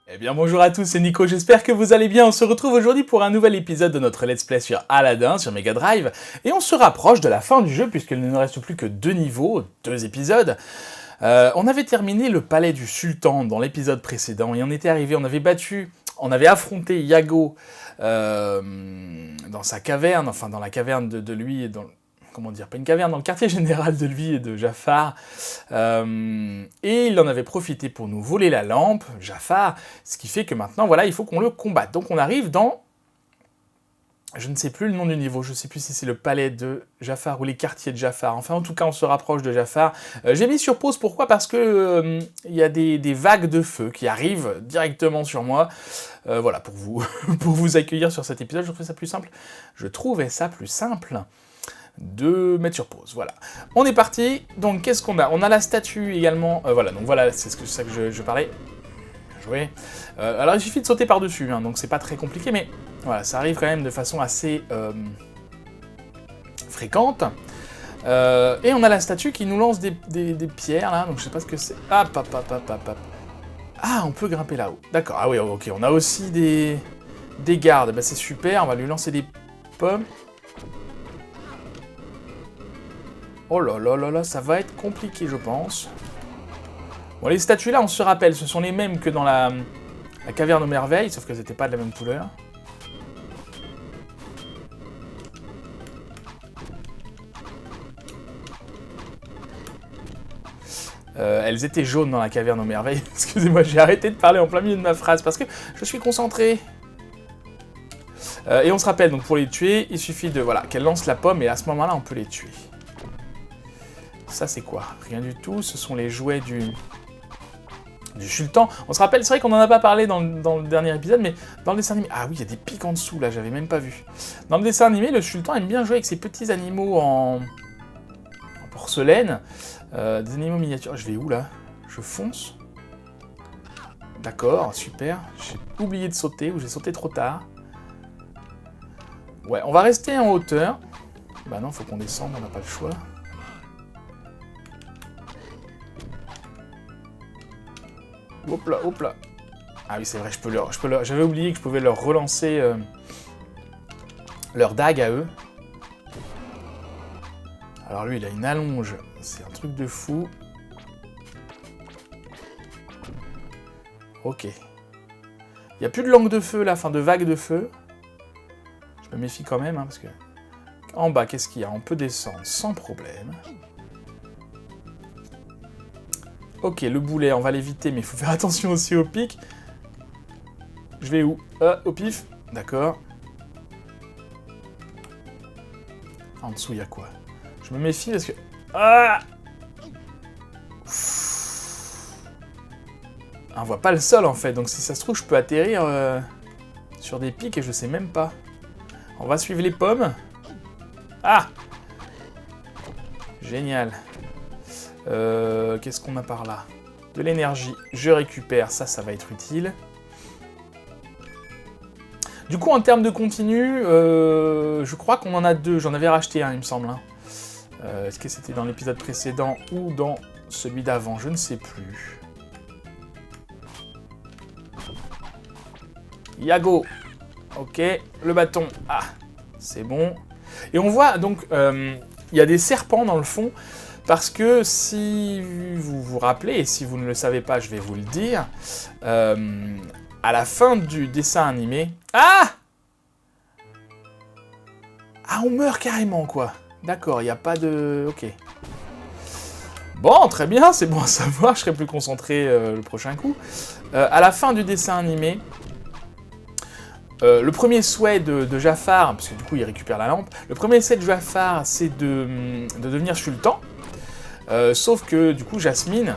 Eh bien bonjour à tous, c'est Nico, j'espère que vous allez bien. On se retrouve aujourd'hui pour un nouvel épisode de notre Let's Play sur Aladdin, sur Mega Drive, et on se rapproche de la fin du jeu puisqu'il ne nous reste plus que 2 niveaux, 2 épisodes. On avait terminé le palais du sultan dans l'épisode précédent, et on était arrivé, on avait affronté Iago dans sa caverne, enfin dans la caverne de lui, comment dire, pas une caverne, dans le quartier général de lui et de Jafar, et il en avait profité pour nous voler la lampe, Jafar, ce qui fait que maintenant, voilà, il faut qu'on le combatte. Donc on arrive dans... Je ne sais plus le nom du niveau, je ne sais plus si c'est le palais de Jafar ou les quartiers de Jafar. Enfin, en tout cas, on se rapproche de Jafar. J'ai mis sur pause, pourquoi ? Parce que y a des vagues de feu qui arrivent directement sur moi. Voilà, pour vous accueillir sur cet épisode, je trouvais ça plus simple. De mettre sur pause, voilà. On est parti, donc qu'est-ce qu'on a ? On a la statue également, voilà, donc voilà, c'est ça que je parlais. Jouer. Alors il suffit de sauter par-dessus, hein, donc c'est pas très compliqué, mais voilà, ça arrive quand même de façon assez fréquente. Et on a la statue qui nous lance des pierres, là, donc je sais pas ce que c'est. Ah, on peut grimper là-haut. D'accord, ah oui, ok, on a aussi des gardes, bah, c'est super, on va lui lancer des pommes. Oh là là là là, ça va être compliqué, je pense. Bon, les statues là, on se rappelle, ce sont les mêmes que dans la caverne aux merveilles, sauf qu'elles n'étaient pas de la même couleur. Elles étaient jaunes dans la caverne aux merveilles. Excusez-moi, j'ai arrêté de parler en plein milieu de ma phrase parce que je suis concentré. Et on se rappelle, donc pour les tuer, il suffit de, voilà, qu'elles lancent la pomme et à ce moment-là, on peut les tuer. Ça, c'est quoi ? Rien du tout, ce sont les jouets du sultan. On se rappelle, c'est vrai qu'on n'en a pas parlé dans le dernier épisode, mais dans le dessin animé... Ah oui, il y a des pics en dessous, là, j'avais même pas vu. Dans le dessin animé, le sultan aime bien jouer avec ses petits animaux en porcelaine. Des animaux miniatures. Je vais où, là ? Je fonce ? D'accord, super. J'ai oublié de sauter, ou j'ai sauté trop tard. Ouais, on va rester en hauteur. Bah non, faut qu'on descende, on n'a pas le choix. Hop là, hop là. Ah oui, c'est vrai, j'avais oublié que je pouvais leur relancer leur dague à eux. Alors lui, il a une allonge, c'est un truc de fou. Ok. Il n'y a plus de langue de feu là, enfin de vague de feu. Je me méfie quand même, hein, parce que... En bas, qu'est-ce qu'il y a ? On peut descendre sans problème. Ok, le boulet, on va l'éviter, mais il faut faire attention aussi au pic. Je vais où ? Au pif. D'accord. En dessous, il y a quoi ? Je me méfie parce que... Ah, on voit pas le sol, en fait, donc si ça se trouve, je peux atterrir sur des pics et je sais même pas. On va suivre les pommes. Ah ! Génial. Qu'est-ce qu'on a par là ? De l'énergie, je récupère, ça va être utile. Du coup, en termes de continu, je crois qu'on en a 2, j'en avais racheté un, il me semble. Hein. Est-ce que c'était dans l'épisode précédent ou dans celui d'avant ? Je ne sais plus. Iago. Ok, le bâton. Ah, c'est bon. Et on voit, donc, il y a des serpents dans le fond. Parce que si vous vous rappelez, et si vous ne le savez pas, je vais vous le dire, à la fin du dessin animé... Ah ! Ah, on meurt carrément, quoi. D'accord, il n'y a pas de... Ok. Bon, très bien, c'est bon à savoir, je serai plus concentré le prochain coup. À la fin du dessin animé, le premier souhait de Jafar, parce que du coup il récupère la lampe, le premier souhait de Jafar, c'est de devenir sultan. Sauf que du coup Jasmine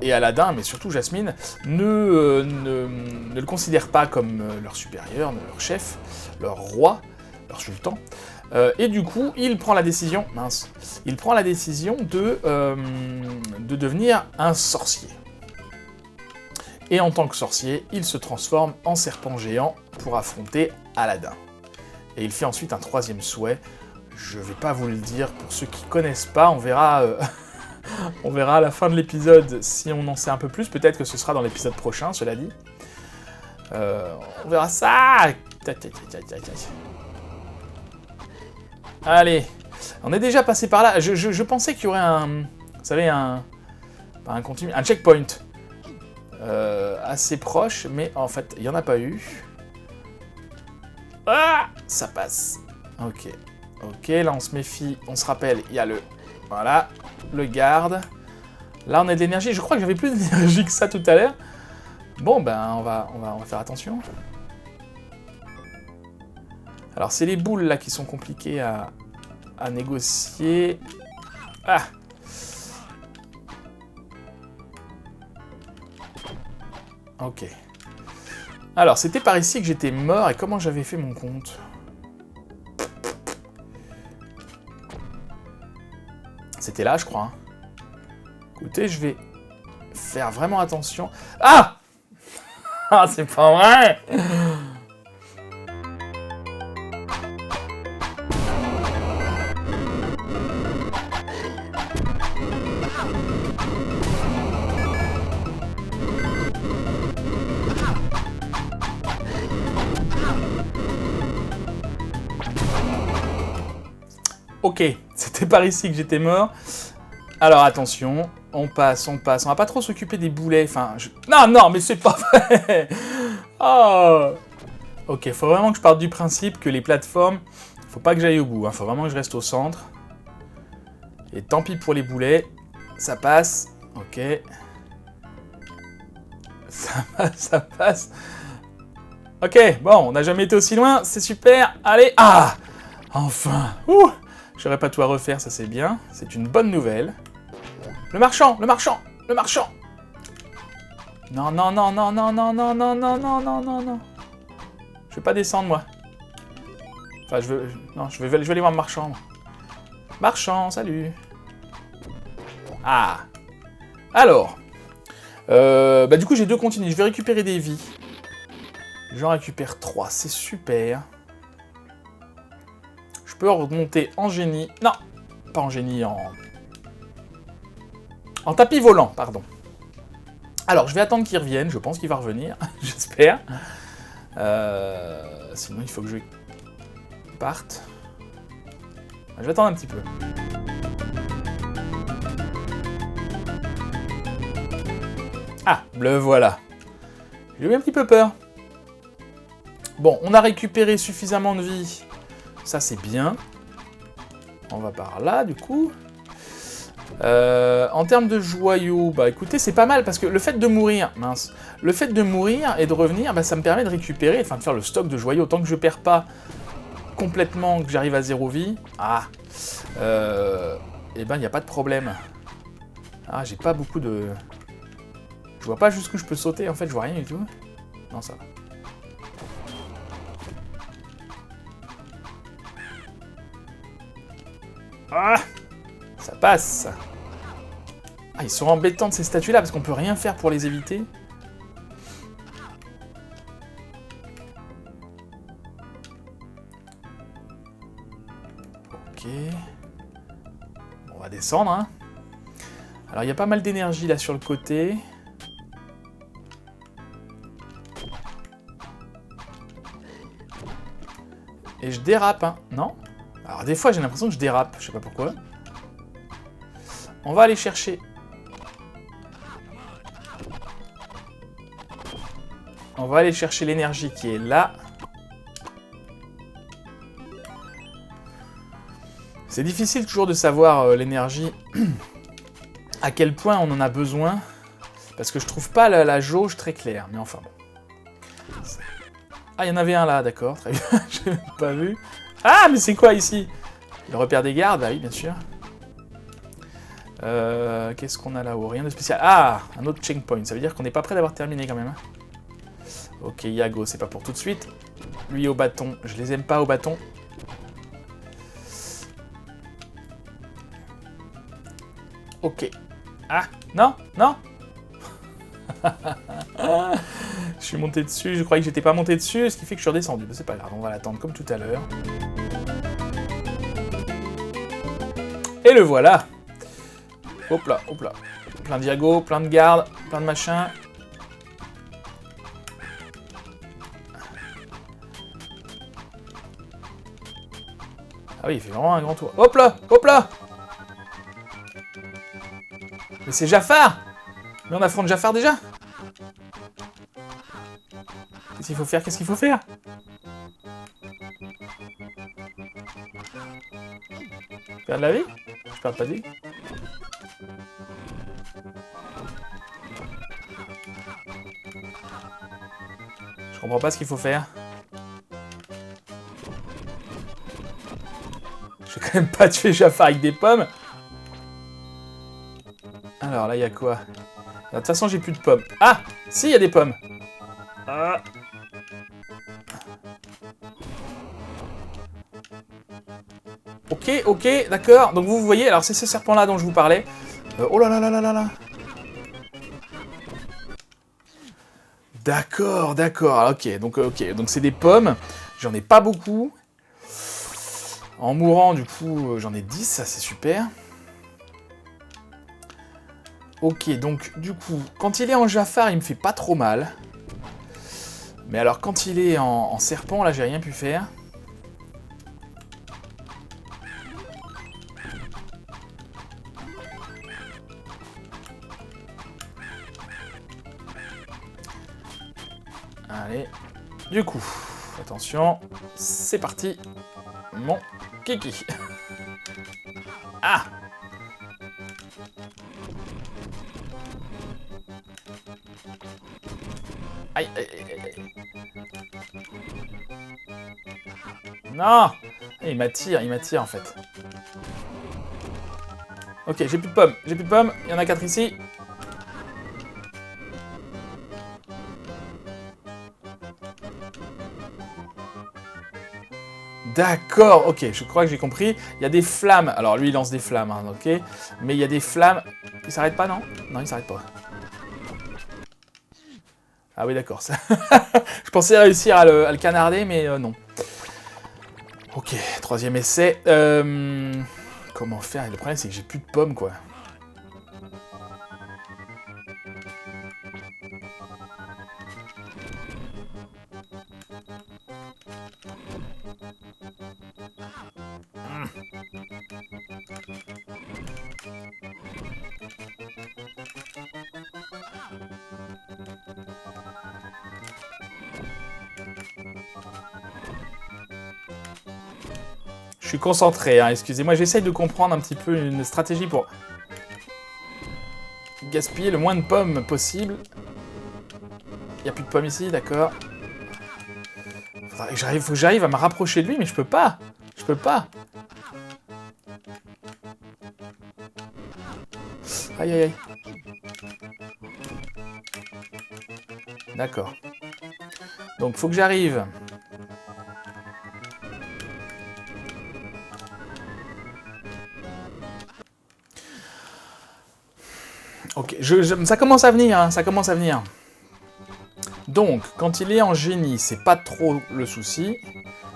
et Aladdin, mais surtout Jasmine, ne le considèrent pas comme leur supérieur, leur chef, leur roi, leur sultan. Et du coup, il prend la décision, de devenir un sorcier. Et en tant que sorcier, il se transforme en serpent géant pour affronter Aladdin. Et il fait ensuite un troisième souhait. je vais pas vous le dire. Pour ceux qui connaissent pas, on verra, on verra à la fin de l'épisode si on en sait un peu plus. Peut-être que ce sera dans l'épisode prochain, cela dit. On verra ça. Allez, on est déjà passé par là. Je pensais qu'il y aurait un, vous savez, pas un continu, un checkpoint assez proche, mais en fait, il y en a pas eu. Ah, ça passe. Ok, ok, là on se méfie, on se rappelle, il y a le, voilà, le garde. Là on a de l'énergie. Je crois que j'avais plus d'énergie que ça tout à l'heure. Bon, ben on va faire attention. Alors c'est les boules là qui sont compliquées à négocier. Ah! Ok. Alors c'était par ici que j'étais mort et comment j'avais fait mon compte? C'était là je crois. Hein. Écoutez, je vais faire vraiment attention. Ah! Ah, c'est pas vrai! Ok, c'était par ici que j'étais mort. Alors attention, on passe. On va pas trop s'occuper des boulets, enfin... Non, non, mais c'est pas vrai. Oh. Ok, faut vraiment que je parte du principe que les plateformes, faut pas que j'aille au bout, hein. Faut vraiment que je reste au centre. Et tant pis pour les boulets, ça passe. Ok. Ça passe, ça passe. Ok, bon, on n'a jamais été aussi loin, c'est super. Allez, ah! Enfin. Ouh! J'aurais pas tout à refaire, ça c'est bien. C'est une bonne nouvelle. Le marchand, le marchand, le marchand. Non, non, non, non, non, non, non, non, non, non, non, non, non. Je vais pas descendre, moi. Enfin, je veux... Non, je vais aller voir le marchand. Moi. Marchand, salut. Ah. Alors. Bah du coup, j'ai 2 continues. Je vais récupérer des vies. J'en récupère 3, c'est super. Je peux remonter en génie. Non, pas en génie, en tapis volant, pardon. Alors, je vais attendre qu'il revienne. Je pense qu'il va revenir. J'espère. Sinon, il faut que je parte. Je vais attendre un petit peu. Ah, le voilà. J'ai eu un petit peu peur. Bon, on a récupéré suffisamment de vie. Ça, c'est bien. On va par là, du coup. En termes de joyaux, bah écoutez, c'est pas mal, parce que le fait de mourir, mince, le fait de mourir et de revenir, bah ça me permet de récupérer, enfin de faire le stock de joyaux, tant que je perds pas complètement, que j'arrive à 0 vie. Ah, et ben il n'y a pas de problème. Ah, j'ai pas beaucoup de... Je vois pas jusqu'où je peux sauter, en fait, je vois rien du tout. Non, ça va. Ah, ça passe. Ah, ils sont embêtantes ces statues-là, parce qu'on peut rien faire pour les éviter. Ok. On va descendre, hein. Alors, il y a pas mal d'énergie, là, sur le côté. Et je dérape, hein. Non? Alors, des fois, j'ai l'impression que je dérape. Je sais pas pourquoi. On va aller chercher... On va aller chercher l'énergie qui est là. C'est difficile toujours de savoir l'énergie, à quel point on en a besoin, parce que je trouve pas la jauge très claire, mais enfin bon. Ah, il y en avait un là, d'accord, très bien, j'ai même pas vu. Ah, mais c'est quoi ici? Le repère des gardes, ah oui, bien sûr. Qu'est-ce qu'on a là-haut? Rien de spécial. Ah, un autre checkpoint, ça veut dire qu'on n'est pas prêt d'avoir terminé quand même. Hein. Ok, Yago, c'est pas pour tout de suite. Lui au bâton, je les aime pas au bâton. Ok. Ah, non, non. Je suis monté dessus, je croyais que j'étais pas monté dessus, ce qui fait que je suis redescendu. C'est pas grave, on va l'attendre comme tout à l'heure. Et le voilà. Hop là, hop là. Plein de diagos, plein de gardes, plein de machins. Ah oui, il fait vraiment un grand tour. Hop là, hop là. Mais c'est Jafar. Mais on affronte Jafar déjà. Qu'est-ce qu'il faut faire? Qu'est-ce qu'il faut faire? Perdre la vie? Je perds pas de vie. Je comprends pas ce qu'il faut faire. Je vais quand même pas tuer Jafar avec des pommes. Alors là, il y a quoi? De toute façon, j'ai plus de pommes. Ah! Si, il y a des pommes. Ah. Ok, ok, d'accord. Donc vous voyez, alors c'est ce serpent-là dont je vous parlais. Oh là là là là là là. D'accord, d'accord. Ok, donc c'est des pommes. J'en ai pas beaucoup. En mourant, du coup, j'en ai 10, ça c'est super. Ok, donc du coup, quand il est en Jafar, il me fait pas trop mal. Mais alors quand il est en serpent, là j'ai rien pu faire. Allez, du coup, attention, c'est parti, mon kiki. Ah! Aïe, aïe, aïe, aïe. Non! Il m'attire en fait. Ok, j'ai plus de pommes, il y en a 4 ici. D'accord, ok, je crois que j'ai compris. Il y a des flammes. Alors lui, il lance des flammes, hein, ok. Mais il y a des flammes. Il s'arrête pas, non? Non, il s'arrête pas. Ah oui, d'accord. Ça... je pensais réussir à le canarder, mais non. Ok, troisième essai. Comment faire? Le problème, c'est que j'ai plus de pommes, quoi. Je suis concentré, hein, excusez-moi, j'essaye de comprendre un petit peu une stratégie pour gaspiller le moins de pommes possible. Il n'y a plus de pommes ici, d'accord. Faut que j'arrive à me rapprocher de lui, mais je peux pas. Je peux pas. Aïe, aïe, aïe. D'accord. Donc, faut que j'arrive. Ok, ça commence à venir, hein, ça commence à venir. Donc, quand il est en génie, c'est pas trop le souci.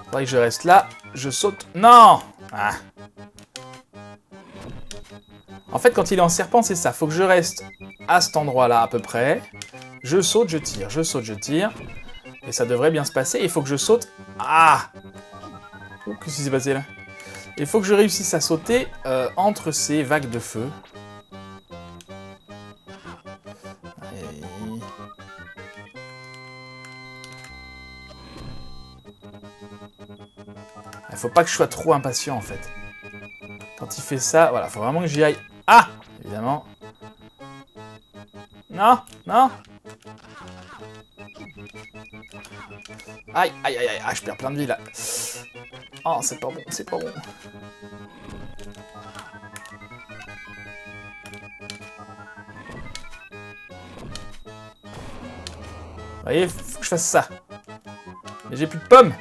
Faudrait que je reste là, je saute... Non! Ah. En fait, quand il est en serpent, c'est ça. Faut que je reste à cet endroit-là, à peu près. Je saute, je tire, je saute, je tire. Et ça devrait bien se passer. Il faut que je saute... Ah! Oh, qu'est-ce qui s'est passé, là? Il faut que je réussisse à sauter entre ces vagues de feu. Il faut pas que je sois trop impatient en fait. Quand il fait ça, voilà, faut vraiment que j'y aille. Ah! Évidemment. Non! Non! Aïe, aïe, aïe, aïe, ah, je perds plein de vie là. Oh, c'est pas bon, c'est pas bon. Vous voyez, faut que je fasse ça. Mais j'ai plus de pommes.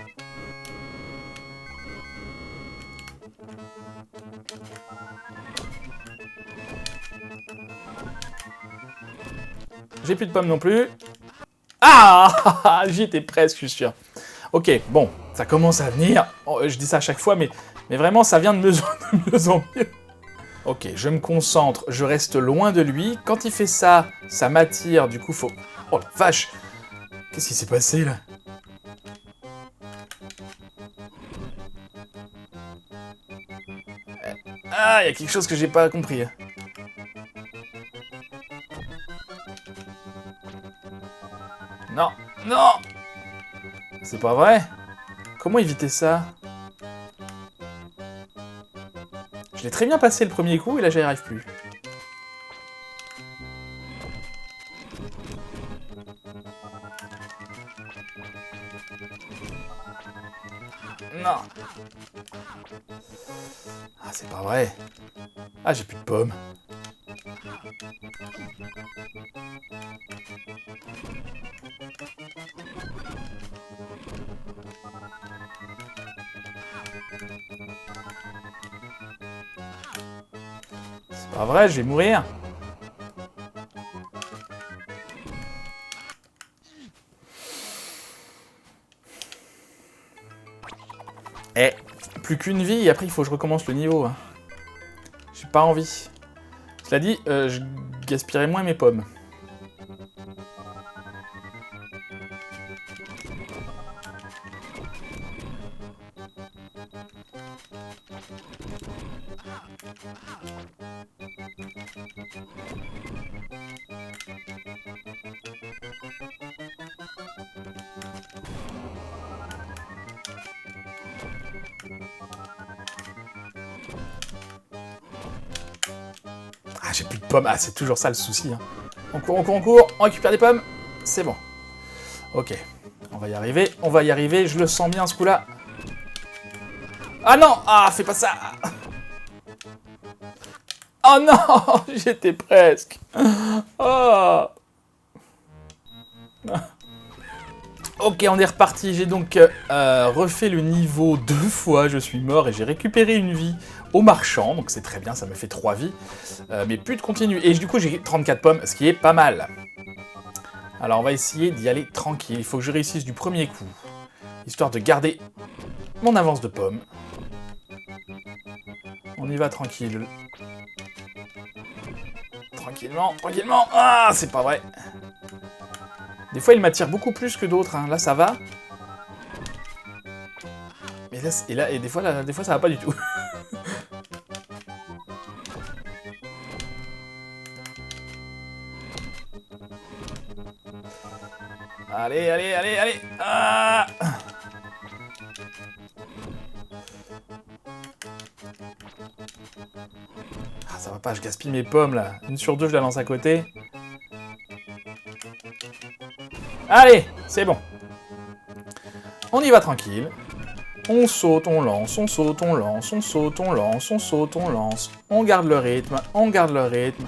J'ai plus de pommes non plus. Ah! J'y étais presque, je suis sûr. Ok, bon, ça commence à venir. Oh, je dis ça à chaque fois, mais vraiment, ça vient de mieux en mieux. Ok, je me concentre, je reste loin de lui. Quand il fait ça, ça m'attire, du coup faut... Oh la vache! Qu'est-ce qui s'est passé là? Ah, il y a quelque chose que j'ai pas compris. Non, non! C'est pas vrai? Comment éviter ça? Je l'ai très bien passé le premier coup et là j'y arrive plus. Non! Ah, c'est pas vrai. Ah, j'ai plus de pommes. C'est pas vrai, je vais mourir. Eh, plus qu'une vie et après il faut que je recommence le niveau. Hein. J'ai pas envie. Cela dit, je gaspillerai moins mes pommes. Ah, j'ai plus de pommes. Ah, c'est toujours ça le souci. Hein. On court, on court, on court. On récupère des pommes. C'est bon. Ok. On va y arriver. Je le sens bien ce coup-là. Ah non! Ah, fais pas ça! Oh non! J'étais presque. Oh. Ok, on est reparti. J'ai donc refait le niveau 2 fois. Je suis mort et j'ai récupéré une vie au marchand. Donc c'est très bien, ça me fait 3 vies. Mais plus de continu. Et du coup, j'ai 34 pommes, ce qui est pas mal. Alors, on va essayer d'y aller tranquille. Il faut que je réussisse du premier coup. Histoire de garder mon avance de pommes. On y va tranquille. Tranquillement, tranquillement. Ah, c'est pas vrai. Des fois, il m'attire beaucoup plus que d'autres. Hein. Là, ça va. Mais là, des fois, ça va pas du tout. Allez, allez, allez, allez. Ah, ah, ça va pas, je gaspille mes pommes, là. Une sur deux, je la lance à côté. Allez, c'est bon. On y va tranquille. On saute, on lance, on saute, on lance, on saute, on lance, on saute, on lance. On garde le rythme, on garde le rythme.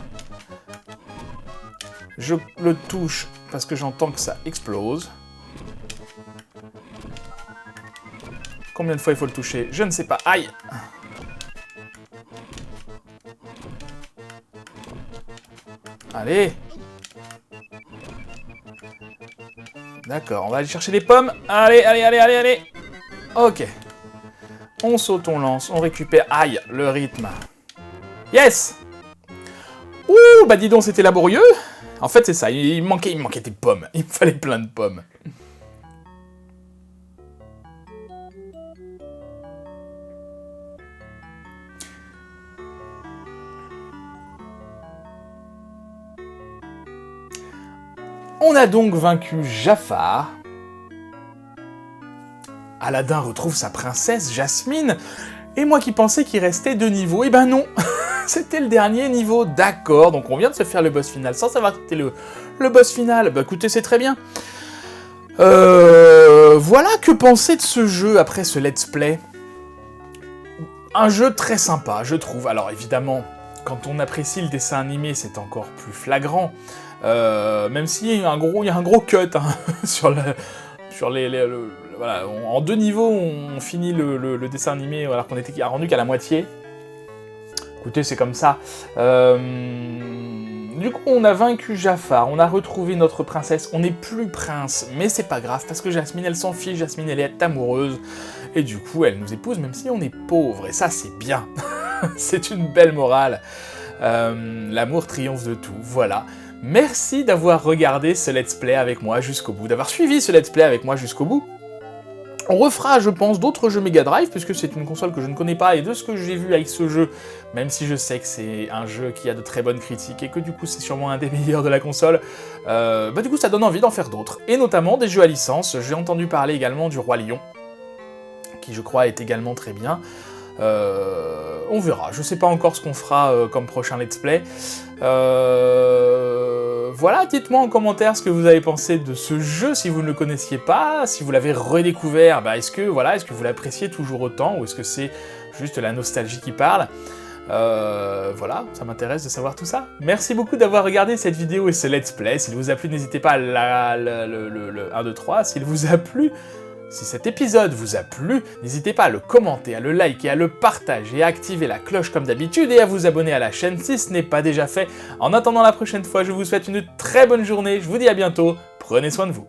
Je le touche parce que j'entends que ça explose. Combien de fois il faut le toucher? Je ne sais pas. Aïe! Allez! D'accord, on va aller chercher les pommes. Allez, allez, allez, allez, allez! Ok. On saute, on lance, on récupère. Aïe, le rythme. Yes! Ouh, bah dis donc, c'était laborieux. En fait, c'est ça, il me manquait des pommes. Il me fallait plein de pommes. On a donc vaincu Jafar. Aladdin retrouve sa princesse Jasmine. Et moi qui pensais qu'il restait 2 niveaux, eh ben non. C'était le dernier niveau, d'accord. Donc on vient de se faire le boss final sans savoir que c'était le boss final. Bah écoutez, c'est très bien. Voilà que penser de ce jeu après ce let's play. Un jeu très sympa, je trouve. Alors évidemment, quand on apprécie le dessin animé, c'est encore plus flagrant. Même s'il y a un gros cut hein, sur voilà, en 2 niveaux, on finit le dessin animé alors qu'on était rendu qu'à la moitié. Écoutez, c'est comme ça. Du coup, on a vaincu Jafar, on a retrouvé notre princesse. On n'est plus prince, mais c'est pas grave, parce que Jasmine, elle s'en fiche. Jasmine, elle est amoureuse. Et du coup, elle nous épouse, même si on est pauvre. Et ça, c'est bien. C'est une belle morale. L'amour triomphe de tout, voilà. Merci d'avoir regardé ce let's play avec moi jusqu'au bout, d'avoir suivi ce let's play avec moi jusqu'au bout. On refera, je pense, d'autres jeux Mega Drive, puisque c'est une console que je ne connais pas, et de ce que j'ai vu avec ce jeu, même si je sais que c'est un jeu qui a de très bonnes critiques, et que du coup c'est sûrement un des meilleurs de la console, du coup ça donne envie d'en faire d'autres, et notamment des jeux à licence. J'ai entendu parler également du Roi Lion, qui je crois est également très bien. On verra, je sais pas encore ce qu'on fera comme prochain let's play. Voilà, dites-moi en commentaire ce que vous avez pensé de ce jeu, si vous ne le connaissiez pas, si vous l'avez redécouvert, est-ce que vous l'appréciez toujours autant, ou est-ce que c'est juste la nostalgie qui parle? Voilà, ça m'intéresse de savoir tout ça. Merci beaucoup d'avoir regardé cette vidéo et ce let's play. S'il vous a plu, n'hésitez pas à le 1, 2, 3. S'il vous a plu, si cet épisode vous a plu, n'hésitez pas à le commenter, à le liker, à le partager, à activer la cloche comme d'habitude et à vous abonner à la chaîne si ce n'est pas déjà fait. En attendant la prochaine fois, je vous souhaite une très bonne journée, je vous dis à bientôt, prenez soin de vous.